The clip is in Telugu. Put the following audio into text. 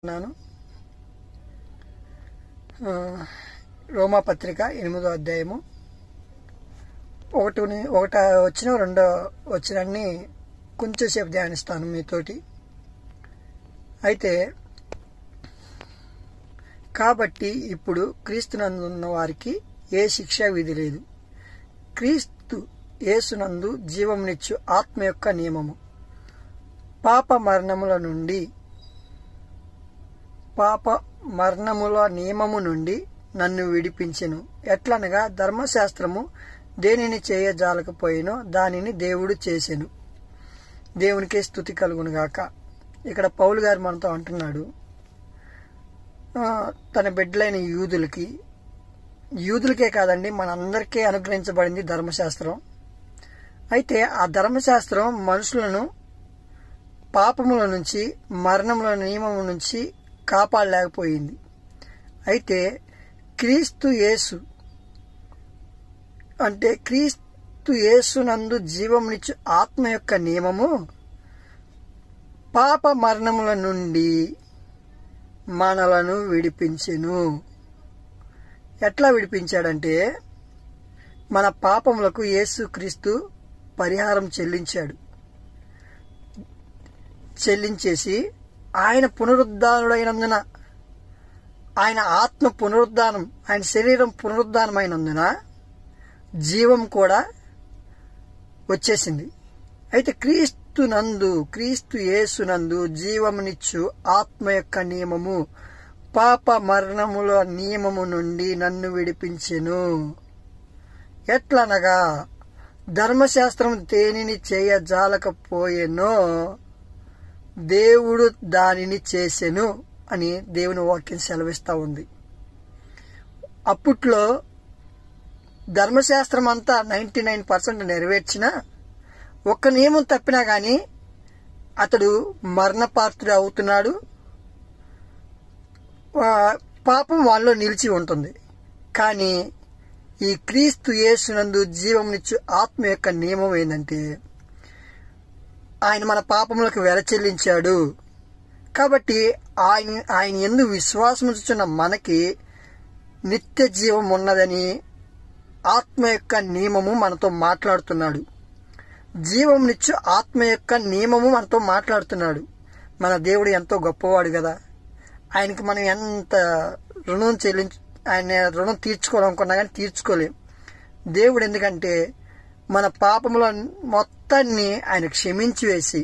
నాను రోమా పత్రిక 8వ అధ్యాయము 1 వచ్చిన 2 వచ్చినాన్ని కొంచెం సేపు ధ్యానిస్తాను మీతోటి. అయితే కాబట్టి ఇప్పుడు క్రీస్తునందున్న వారికి ఏ శిక్షా విధి లేదు. క్రీస్తు యేసునందు జీవమునిచ్చు ఆత్మ యొక్క నియమము పాప మరణముల నియమము నుండి నన్ను విడిపించెను. ఎట్లనగా ధర్మశాస్త్రము దేనిని చేయజాలకపోయినో దానిని దేవుడు చేసెను. దేవునికే స్తుతి కలుగునుగాక. ఇక్కడ పౌలు గారు మనతో అంటున్నాడు, తన బిడ్డలైన యూదులకే కాదండి, మనందరికీ అనుగ్రహించబడింది ధర్మశాస్త్రం. అయితే ఆ ధర్మశాస్త్రం మనుషులను పాపముల నుంచి, మరణముల నియమము నుంచి కాపాడలేకపోయింది. అయితే క్రీస్తు యేసునందు జీవమునిచ్చు ఆత్మ యొక్క నియమము పాప మరణముల నుండి మనలను విడిపించెను. ఎట్లా విడిపించాడంటే, మన పాపములకు యేసు క్రీస్తు పరిహారం చెల్లించేసి ఆయన పునరుద్ధానుడైనందున, ఆయన ఆత్మ పునరుద్ధానం, ఆయన శరీరం పునరుద్ధానమైనందున జీవం కూడా వచ్చేసింది. అయితే క్రీస్తు యేసునందు జీవమునిచ్చు ఆత్మ యొక్క నియమము పాప మరణముల నియమము నుండి నన్ను విడిపించెను. ఎట్లనగా ధర్మశాస్త్రం దేనిని చేయజాలకపోయెనో దేవుడు దానిని చేసెను అని దేవుని వాక్యం సెలవిస్తూ ఉంది. అప్పట్లో ధర్మశాస్త్రం అంతా 99% నెరవేర్చినా ఒక్క నియమం తప్పినా గాని అతడు మరణపాత్రుడు అవుతున్నాడు, పాపం వాళ్ళలో నిలిచి ఉంటుంది. కానీ ఈ క్రీస్తు యేసునందు జీవమునిచ్చు ఆత్మ యొక్క నియమం ఏంటంటే, ఆయన మన పాపములకు వెల చెల్లించాడు. కాబట్టి ఆయన యందు విశ్వాసం ఉంచుచున్న మనకి నిత్య జీవం ఉన్నదని ఆత్మ యొక్క నియమము మనతో మాట్లాడుతున్నాడు. జీవమునిచ్చు ఆత్మ యొక్క నియమము మనతో మాట్లాడుతున్నాడు. మన దేవుడు ఎంతో గొప్పవాడు కదా. ఆయనకి మనం ఎంత ఆయన రుణం తీర్చుకోవాలనుకున్నా కానీ తీర్చుకోలేం. దేవుడు ఎందుకంటే మన పాపముల మొత్తాన్ని ఆయన క్షమించి వేసి